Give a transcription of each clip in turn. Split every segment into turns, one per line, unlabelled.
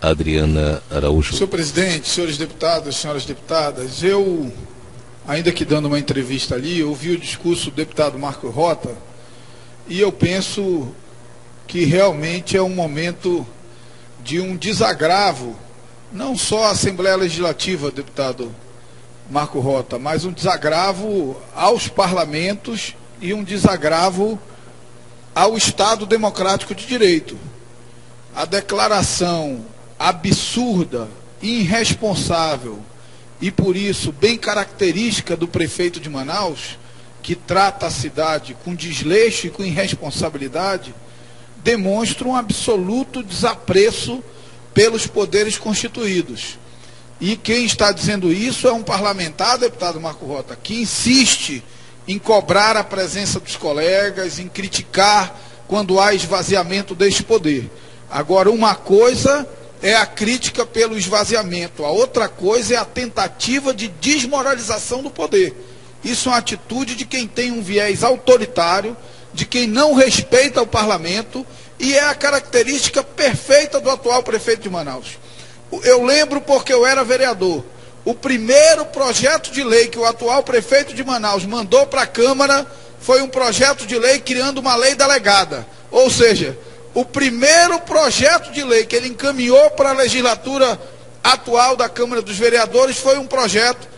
Adriana Araújo.
Senhor presidente, senhores deputados, senhoras deputadas, eu, ainda que dando uma entrevista ali, ouvi o discurso do deputado Marco Rota e eu penso que realmente é um momento de um desagravo, não só à Assembleia Legislativa, deputado Marco Rota, mas um desagravo aos parlamentos e um desagravo ao Estado Democrático de Direito. A declaração absurda, irresponsável e, por isso, bem característica do prefeito de Manaus, que trata a cidade com desleixo e com irresponsabilidade, demonstra um absoluto desapreço pelos poderes constituídos. E quem está dizendo isso é um parlamentar, deputado Marco Rota, que insiste em cobrar a presença dos colegas, em criticar quando há esvaziamento deste poder. Agora, uma coisa é a crítica pelo esvaziamento, a outra coisa é a tentativa de desmoralização do poder. Isso é uma atitude de quem tem um viés autoritário, de quem não respeita o parlamento, e é a característica perfeita do atual prefeito de Manaus. Eu lembro porque eu era vereador. O primeiro projeto de lei que o atual prefeito de Manaus mandou para a Câmara foi um projeto de lei criando uma lei delegada. Ou seja, o primeiro projeto de lei que ele encaminhou para a legislatura atual da Câmara dos Vereadores foi um projeto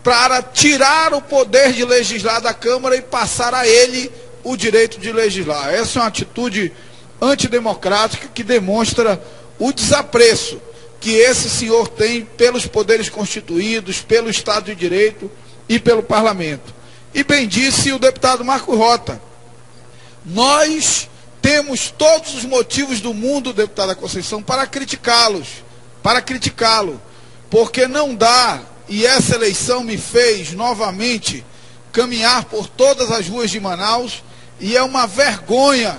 para tirar o poder de legislar da Câmara e passar a ele o direito de legislar. Essa é uma atitude antidemocrática que demonstra o desapreço que esse senhor tem pelos poderes constituídos, pelo Estado de Direito e pelo Parlamento. E bem disse o deputado Marco Rota, nós temos todos os motivos do mundo, deputada Conceição, para criticá-lo, porque não dá, e essa eleição me fez novamente caminhar por todas as ruas de Manaus, e é uma vergonha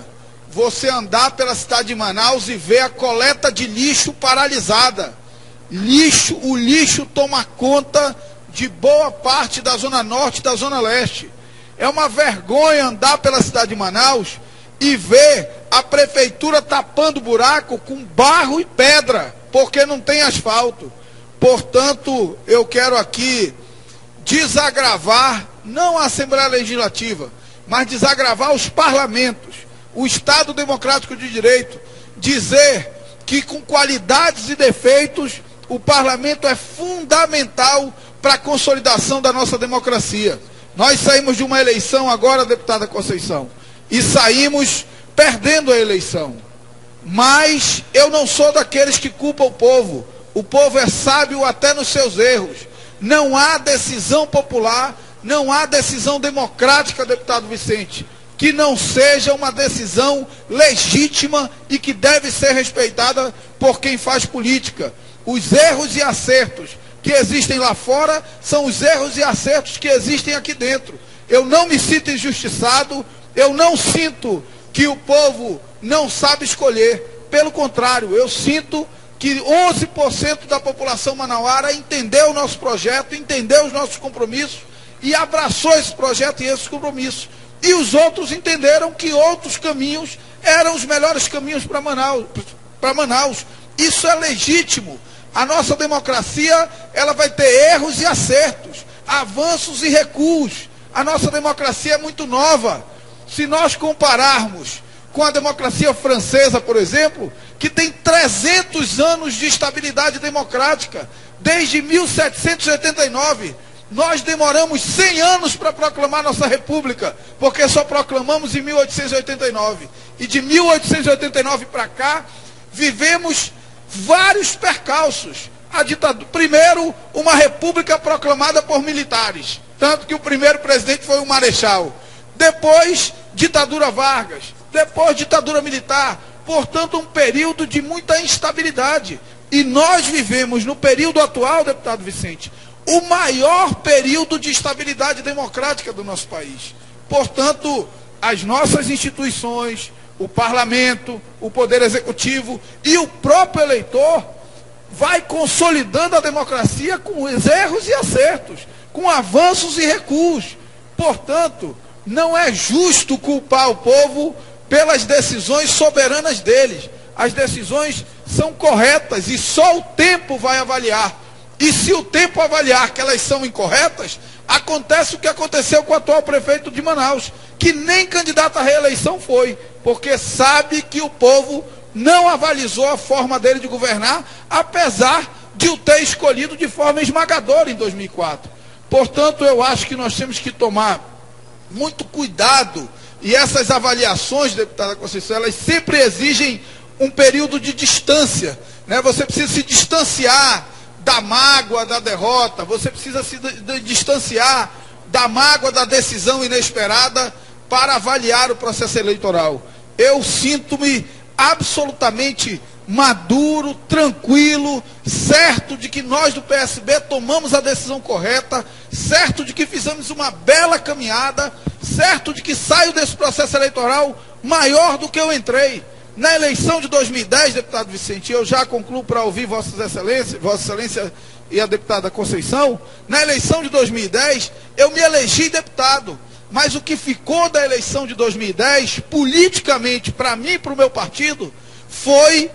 você andar pela cidade de Manaus e ver a coleta de lixo paralisada. O lixo toma conta de boa parte da Zona Norte e da Zona Leste. É uma vergonha andar pela cidade de Manaus e ver a prefeitura tapando buraco com barro e pedra, porque não tem asfalto. Portanto, eu quero aqui desagravar, não a Assembleia Legislativa, mas desagravar os parlamentos, o Estado Democrático de Direito, dizer que com qualidades e defeitos o parlamento é fundamental para a consolidação da nossa democracia. Nós saímos de uma eleição agora, deputada Conceição, e saímos perdendo a eleição. Mas eu não sou daqueles que culpam o povo. O povo é sábio até nos seus erros. Não há decisão popular, não há decisão democrática, deputado Vicente, que não seja uma decisão legítima e que deve ser respeitada por quem faz política. Os erros e acertos que existem lá fora são os erros e acertos que existem aqui dentro. Eu não me sinto injustiçado, eu não sinto que o povo não sabe escolher. Pelo contrário, eu sinto que 11% da população manauara entendeu o nosso projeto, entendeu os nossos compromissos e abraçou esse projeto e esses compromissos. E os outros entenderam que outros caminhos eram os melhores caminhos para Manaus. Isso é legítimo. A nossa democracia, ela vai ter erros e acertos, avanços e recuos. A nossa democracia é muito nova. Se nós compararmos com a democracia francesa, por exemplo, que tem 300 anos de estabilidade democrática, desde 1789, nós demoramos 100 anos para proclamar nossa república, porque só proclamamos em 1889. E de 1889 para cá, vivemos vários percalços. A ditadura, primeiro, uma república proclamada por militares, tanto que o primeiro presidente foi o Marechal. Depois, ditadura Vargas. Depois, ditadura militar. Portanto, um período de muita instabilidade. E nós vivemos, no período atual, deputado Vicente, o maior período de estabilidade democrática do nosso país. Portanto, as nossas instituições, o parlamento, o poder executivo e o próprio eleitor vai consolidando a democracia com os erros e acertos, com avanços e recuos. Portanto, não é justo culpar o povo pelas decisões soberanas deles. As decisões são corretas e só o tempo vai avaliar. E se o tempo avaliar que elas são incorretas, acontece o que aconteceu com o atual prefeito de Manaus, que nem candidato à reeleição foi, porque sabe que o povo não avalizou a forma dele de governar, apesar de o ter escolhido de forma esmagadora em 2004. Portanto, eu acho que nós temos que tomar muito cuidado, e essas avaliações, deputada Conceição, elas sempre exigem um período de distância, né? Você precisa se distanciar da mágoa da derrota, você precisa se distanciar da mágoa da decisão inesperada para avaliar o processo eleitoral. Eu sinto-me absolutamente maduro, tranquilo, certo de que nós do PSB tomamos a decisão correta, certo de que fizemos uma bela caminhada, certo de que saio desse processo eleitoral maior do que eu entrei. Na eleição de 2010, deputado Vicente, eu já concluo para ouvir Vossa Excelência e a deputada Conceição, na eleição de 2010, eu me elegi deputado, mas o que ficou da eleição de 2010, politicamente, para mim e para o meu partido, foi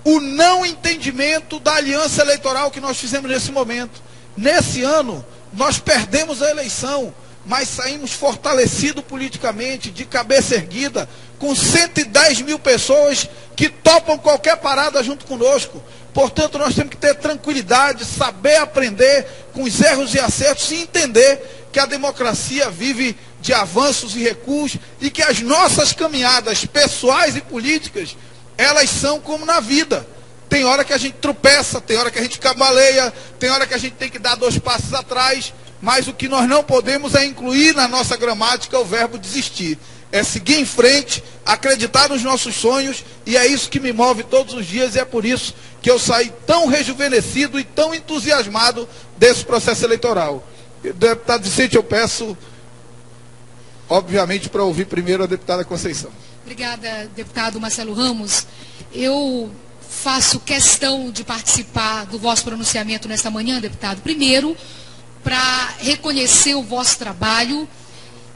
o não entendimento da aliança eleitoral que nós fizemos nesse momento. Nesse ano, nós perdemos a eleição, mas saímos fortalecidos politicamente, de cabeça erguida, com 110 mil pessoas que topam qualquer parada junto conosco. Portanto, nós temos que ter tranquilidade, saber aprender com os erros e acertos e entender que a democracia vive de avanços e recuos e que as nossas caminhadas pessoais e políticas, elas são como na vida. Tem hora que a gente tropeça, tem hora que a gente cambaleia, tem hora que a gente tem que dar 2 passos atrás, mas o que nós não podemos é incluir na nossa gramática o verbo desistir. É seguir em frente, acreditar nos nossos sonhos, e é isso que me move todos os dias, e é por isso que eu saí tão rejuvenescido e tão entusiasmado desse processo eleitoral. Deputado Vicente, eu peço, obviamente, para ouvir primeiro a deputada Conceição.
Obrigada, deputado Marcelo Ramos. Eu faço questão de participar do vosso pronunciamento nesta manhã, deputado. Primeiro, para reconhecer o vosso trabalho,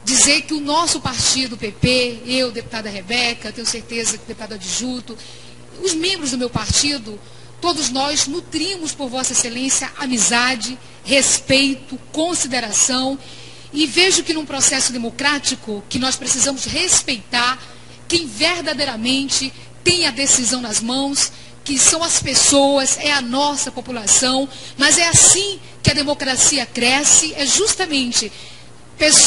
dizer que o nosso partido, PP, eu, deputada Rebeca, tenho certeza que o deputado Adjuto, os membros do meu partido, todos nós nutrimos por Vossa Excelência amizade, respeito, consideração, e vejo que num processo democrático que nós precisamos respeitar quem verdadeiramente tem a decisão nas mãos, que são as pessoas, é a nossa população, mas é assim que a democracia cresce, é justamente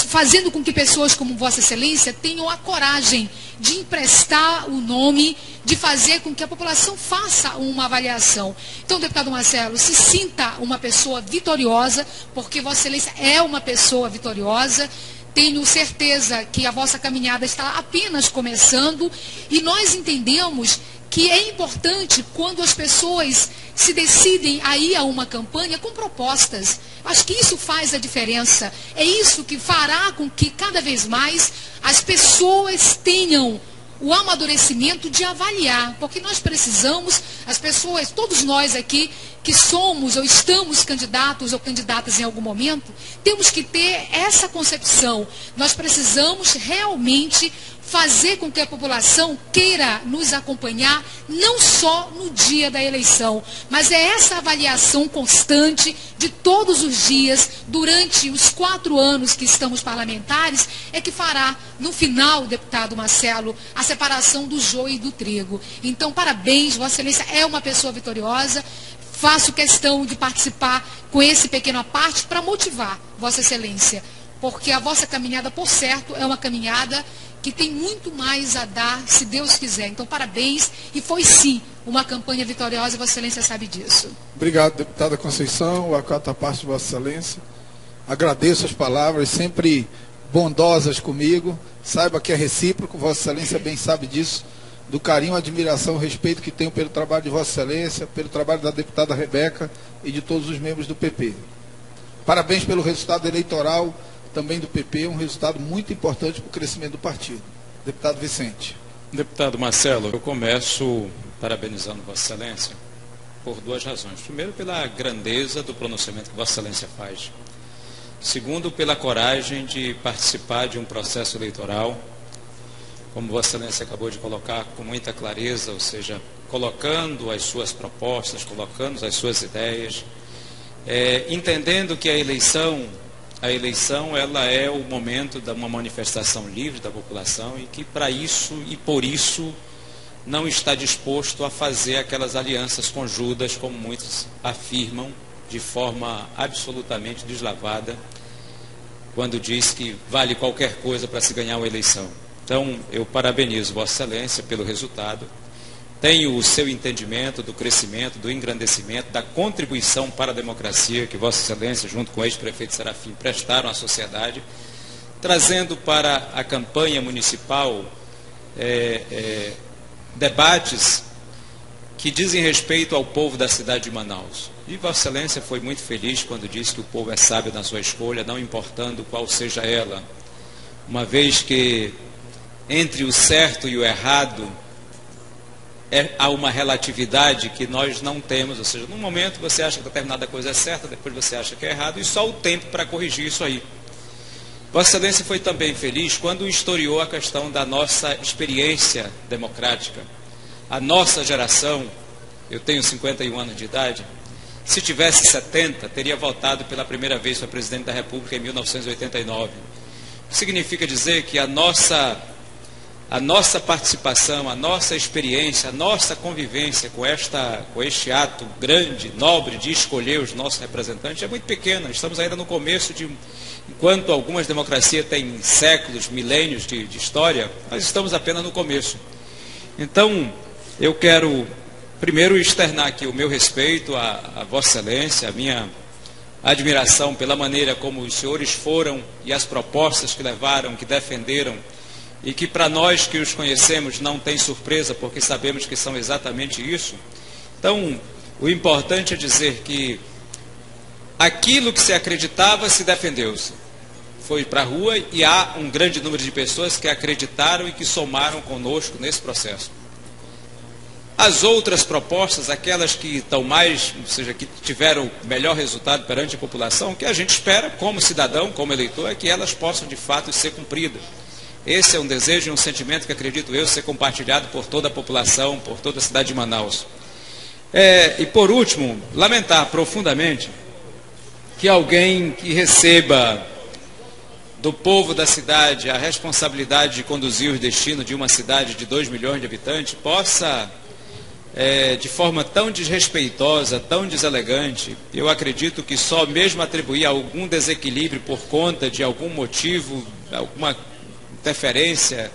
fazendo com que pessoas como Vossa Excelência tenham a coragem de emprestar o nome, de fazer com que a população faça uma avaliação. Então, deputado Marcelo, se sinta uma pessoa vitoriosa, porque Vossa Excelência é uma pessoa vitoriosa. Tenho certeza que a vossa caminhada está apenas começando, e nós entendemos que é importante quando as pessoas se decidem a ir a uma campanha com propostas. Acho que isso faz a diferença. É isso que fará com que cada vez mais as pessoas tenham o amadurecimento de avaliar, porque nós precisamos, as pessoas, todos nós aqui, que somos ou estamos candidatos ou candidatas em algum momento, temos que ter essa concepção. Nós precisamos realmente fazer com que a população queira nos acompanhar, não só no dia da eleição, mas é essa avaliação constante de todos os dias, durante os 4 anos que estamos parlamentares, é que fará, no final, deputado Marcelo, a separação do joio e do trigo. Então, parabéns, Vossa Excelência é uma pessoa vitoriosa. Faço questão de participar com esse pequeno à parte para motivar Vossa Excelência, porque a vossa caminhada, por certo, é uma caminhada que tem muito mais a dar, se Deus quiser. Então, parabéns, e foi sim uma campanha vitoriosa, Vossa Excelência sabe disso.
Obrigado, deputada Conceição, a quarta parte de Vossa Excelência. Agradeço as palavras, sempre bondosas comigo, saiba que é recíproco, Vossa Excelência bem sabe disso, do carinho, admiração, respeito que tenho pelo trabalho de Vossa Excelência, pelo trabalho da deputada Rebeca e de todos os membros do PP. Parabéns pelo resultado eleitoral também do PP, um resultado muito importante para o crescimento do partido. Deputado Vicente.
Deputado Marcelo, eu começo parabenizando Vossa Excelência por 2 razões. Primeiro, pela grandeza do pronunciamento que Vossa Excelência faz. Segundo, pela coragem de participar de um processo eleitoral como Vossa Excelência acabou de colocar, com muita clareza, ou seja, colocando as suas propostas, colocando as suas ideias, entendendo que a eleição ela é o momento de uma manifestação livre da população e que para isso e por isso não está disposto a fazer aquelas alianças conjudas, como muitos afirmam, de forma absolutamente deslavada, quando diz que vale qualquer coisa para se ganhar uma eleição. Então, eu parabenizo Vossa Excelência pelo resultado. Tenho o seu entendimento do crescimento, do engrandecimento, da contribuição para a democracia que Vossa Excelência, junto com o ex-prefeito Serafim, prestaram à sociedade, trazendo para a campanha municipal debates que dizem respeito ao povo da cidade de Manaus. E Vossa Excelência foi muito feliz quando disse que o povo é sábio na sua escolha, não importando qual seja ela, uma vez que entre o certo e o errado há uma relatividade que nós não temos, ou seja, num momento você acha que determinada coisa é certa, depois você acha que é errado, e só o tempo para corrigir isso aí. Vossa Excelência foi também feliz quando historiou a questão da nossa experiência democrática. A nossa geração, eu tenho 51 anos de idade, se tivesse 70, teria votado pela primeira vez para presidente da República em 1989. Significa dizer que a nossa participação, a nossa experiência, a nossa convivência com este ato grande, nobre de escolher os nossos representantes é muito pequena. Estamos ainda no começo enquanto algumas democracias têm séculos, milênios de história, nós estamos apenas no começo. Então, eu quero primeiro externar aqui o meu respeito a Vossa Excelência, a minha admiração pela maneira como os senhores foram e as propostas que levaram, que defenderam, e que para nós que os conhecemos não tem surpresa, porque sabemos que são exatamente isso. Então, o importante é dizer que aquilo que se acreditava se defendeu-se. Foi para a rua e há um grande número de pessoas que acreditaram e que somaram conosco nesse processo. As outras propostas, aquelas que estão mais, ou seja, que tiveram melhor resultado perante a população, o que a gente espera como cidadão, como eleitor, é que elas possam de fato ser cumpridas. Esse é um desejo e um sentimento que acredito eu ser compartilhado por toda a população, por toda a cidade de Manaus. E por último, lamentar profundamente que alguém que receba do povo da cidade a responsabilidade de conduzir o destino de uma cidade de 2 milhões de habitantes possa, de forma tão desrespeitosa, tão deselegante, eu acredito que só mesmo atribuir algum desequilíbrio por conta de algum motivo, alguma interferência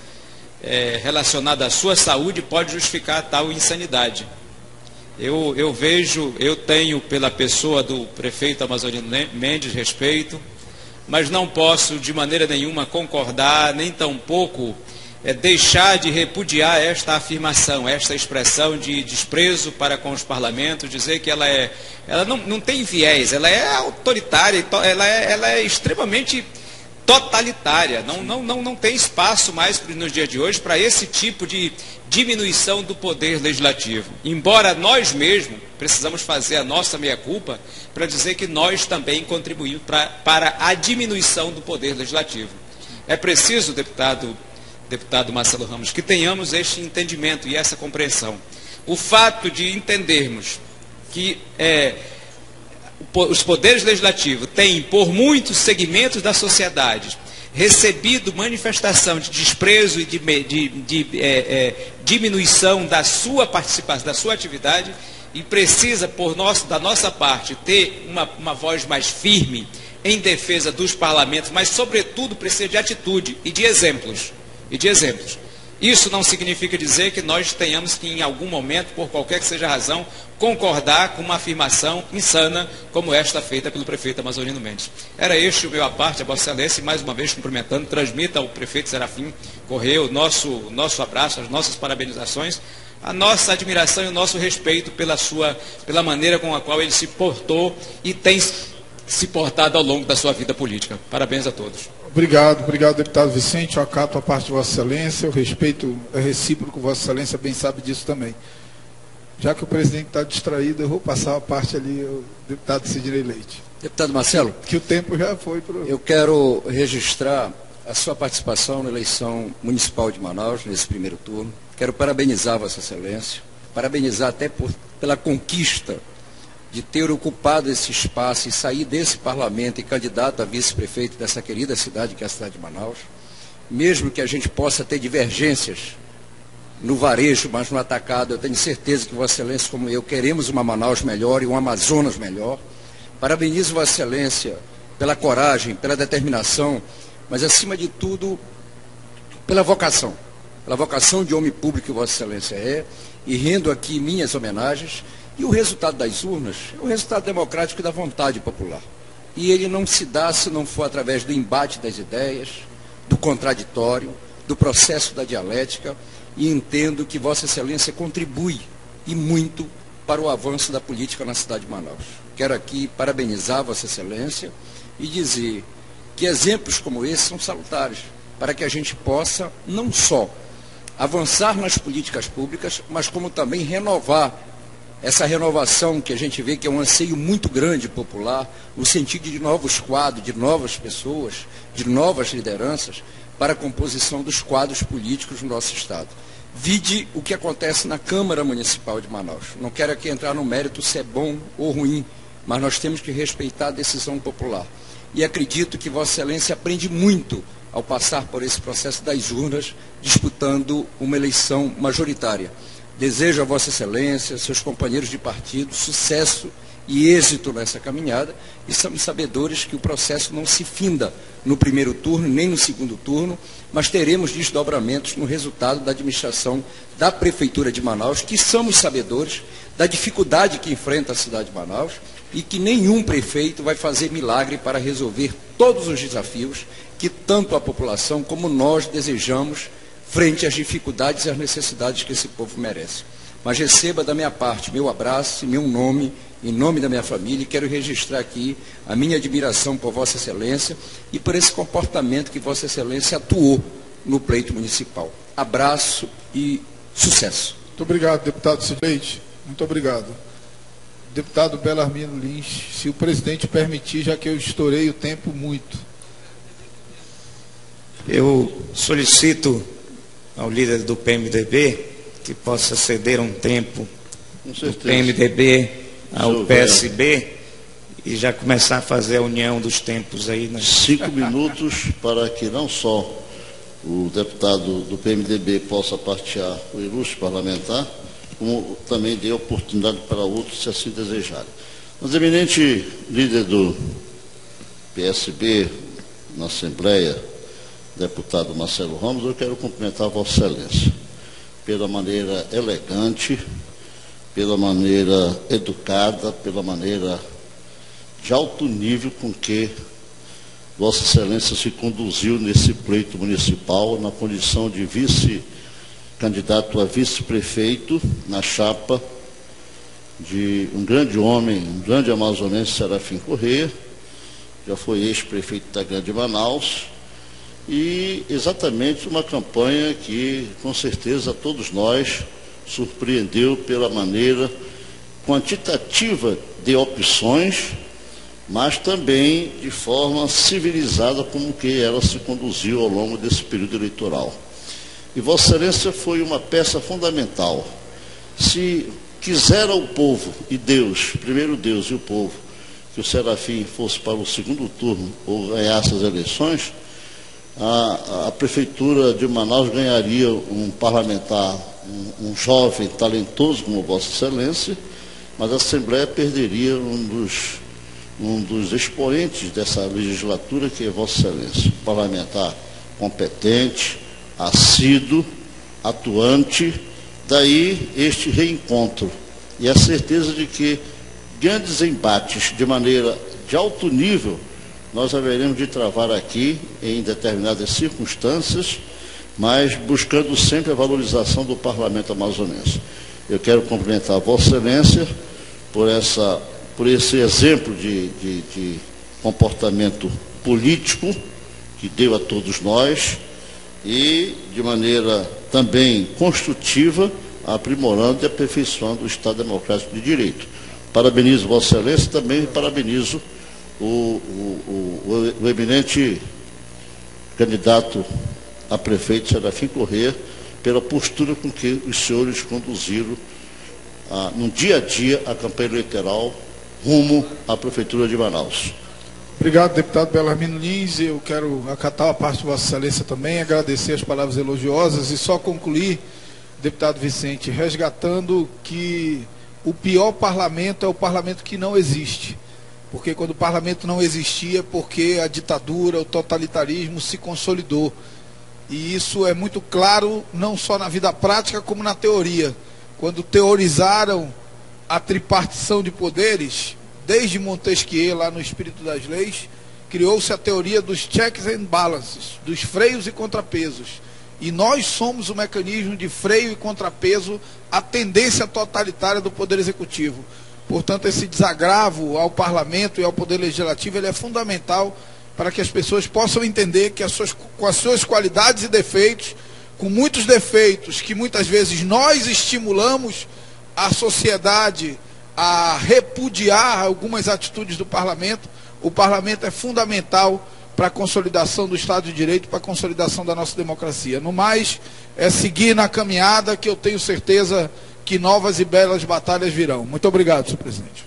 relacionada à sua saúde pode justificar tal insanidade. Eu tenho pela pessoa do prefeito Amazonino Mendes respeito, mas não posso de maneira nenhuma concordar, nem tampouco deixar de repudiar esta afirmação, esta expressão de desprezo para com os parlamentos, dizer que ela não tem viés, ela é autoritária, ela é extremamente totalitária, não tem espaço mais nos dias de hoje para esse tipo de diminuição do poder legislativo. Embora nós mesmos precisamos fazer a nossa meia-culpa para dizer que nós também contribuímos para a diminuição do poder legislativo. É preciso, deputado Marcelo Ramos, que tenhamos este entendimento e essa compreensão. O fato de entendermos que os poderes legislativos têm, por muitos segmentos da sociedade, recebido manifestação de desprezo e de diminuição da sua participação, da sua atividade, e precisa, da nossa parte, ter uma voz mais firme em defesa dos parlamentos, mas, sobretudo, precisa de atitude e de exemplos. Isso não significa dizer que nós tenhamos que, em algum momento, por qualquer que seja a razão, concordar com uma afirmação insana como esta feita pelo prefeito Amazonino Mendes. Era este o meu aparte, a Vossa Excelência, e mais uma vez cumprimentando, transmita ao prefeito Serafim Correia o nosso abraço, as nossas parabenizações, a nossa admiração e o nosso respeito pela maneira com a qual ele se portou e tem se portado ao longo da sua vida política. Parabéns a todos.
Obrigado, deputado Vicente. Eu acato a parte de Vossa Excelência, o respeito é recíproco, Vossa Excelência bem sabe disso também. Já que o presidente está distraído, eu vou passar a parte ali ao deputado Sidney Leite.
Deputado Marcelo.
Que o tempo já foi.
Eu quero registrar a sua participação na eleição municipal de Manaus, nesse primeiro turno. Quero parabenizar Vossa Excelência, parabenizar até pela conquista de ter ocupado esse espaço e sair desse parlamento e candidato a vice-prefeito dessa querida cidade, que é a cidade de Manaus. Mesmo que a gente possa ter divergências no varejo, mas no atacado, eu tenho certeza que Vossa Excelência, como eu, queremos uma Manaus melhor e um Amazonas melhor. Parabenizo Vossa Excelência pela coragem, pela determinação, mas, acima de tudo, pela vocação de homem público que Vossa Excelência é, e rendo aqui minhas homenagens. E o resultado das urnas é o resultado democrático da vontade popular. E ele não se dá se não for através do embate das ideias, do contraditório, do processo da dialética, e entendo que Vossa Excelência contribui, e muito, para o avanço da política na cidade de Manaus. Quero aqui parabenizar Vossa Excelência e dizer que exemplos como esse são salutares, para que a gente possa não só avançar nas políticas públicas, mas como também renovar essa renovação que a gente vê que é um anseio muito grande popular, no sentido de novos quadros, de novas pessoas, de novas lideranças, para a composição dos quadros políticos no nosso Estado. Vide o que acontece na Câmara Municipal de Manaus. Não quero aqui entrar no mérito se é bom ou ruim, mas nós temos que respeitar a decisão popular. E acredito que Vossa Excelência aprende muito ao passar por esse processo das urnas, disputando uma eleição majoritária. Desejo a Vossa Excelência, seus companheiros de partido, sucesso e êxito nessa caminhada, e somos sabedores que o processo não se finda no primeiro turno, nem no segundo turno, mas teremos desdobramentos no resultado da administração da Prefeitura de Manaus, que somos sabedores da dificuldade que enfrenta a cidade de Manaus, e que nenhum prefeito vai fazer milagre para resolver todos os desafios que tanto a população como nós desejamos frente às dificuldades e às necessidades que esse povo merece. Mas receba da minha parte meu abraço, meu nome, em nome da minha família, e quero registrar aqui a minha admiração por Vossa Excelência e por esse comportamento que Vossa Excelência atuou no pleito municipal. Abraço e sucesso.
Muito obrigado, deputado Cileite. Muito obrigado. Deputado Belarmino Lins, se o presidente permitir, já que eu estourei o tempo muito.
Eu solicito ao líder do PMDB que possa ceder um tempo do PMDB ao PSB e já começar a fazer a união dos tempos aí.
5 minutos para que não só o deputado do PMDB possa partilhar o ilustre parlamentar, como também dê oportunidade para outros, se assim desejarem. Mas, eminente líder do PSB na Assembleia, deputado Marcelo Ramos, eu quero cumprimentar Vossa Excelência pela maneira elegante, pela maneira educada, pela maneira de alto nível com que Vossa Excelência se conduziu nesse pleito municipal na condição de candidato a vice-prefeito na chapa de um grande homem, um grande amazonense, Serafim Corrêa, já foi ex-prefeito da Grande Manaus, e exatamente uma campanha que, com certeza, todos nós surpreendeu pela maneira quantitativa de opções, mas também de forma civilizada como que ela se conduziu ao longo desse período eleitoral. E Vossa Excelência foi uma peça fundamental. Se quisera o povo e Deus, primeiro Deus e o povo, que o Serafim fosse para o segundo turno ou ganhasse as eleições, a Prefeitura de Manaus ganharia um parlamentar, um jovem talentoso como Vossa Excelência, mas a Assembleia perderia um dos expoentes dessa legislatura, que é Vossa Excelência, um parlamentar competente, assíduo, atuante, daí este reencontro e a certeza de que grandes embates de alto nível nós haveremos de travar aqui em determinadas circunstâncias, mas buscando sempre a valorização do parlamento amazonense. Eu quero cumprimentar a Vossa Excelência por esse exemplo de comportamento político que deu a todos nós, e de maneira também construtiva, aprimorando e aperfeiçoando o Estado Democrático de Direito. Parabenizo Vossa Excelência e também parabenizo o eminente candidato a prefeito Serafim Corrêa, pela postura com que os senhores conduziram no dia a dia a campanha eleitoral rumo à Prefeitura de Manaus.
Obrigado, deputado Belarmino Lins. Eu quero acatar a parte de Vossa Excelência também, agradecer as palavras elogiosas e só concluir, deputado Vicente, resgatando que o pior parlamento é o parlamento que não existe. Porque quando o parlamento não existia, é porque a ditadura, o totalitarismo se consolidou. E isso é muito claro, não só na vida prática, como na teoria. Quando teorizaram a tripartição de poderes, desde Montesquieu, lá no Espírito das Leis, criou-se a teoria dos checks and balances, dos freios e contrapesos. E nós somos o mecanismo de freio e contrapeso à tendência totalitária do Poder Executivo. Portanto, esse desagravo ao Parlamento e ao Poder Legislativo ele é fundamental para que as pessoas possam entender que com as suas qualidades e defeitos, com muitos defeitos que muitas vezes nós estimulamos a sociedade a repudiar algumas atitudes do Parlamento, o Parlamento é fundamental para a consolidação do Estado de Direito, para a consolidação da nossa democracia. No mais, é seguir na caminhada que eu tenho certeza que novas e belas batalhas virão. Muito obrigado, senhor presidente.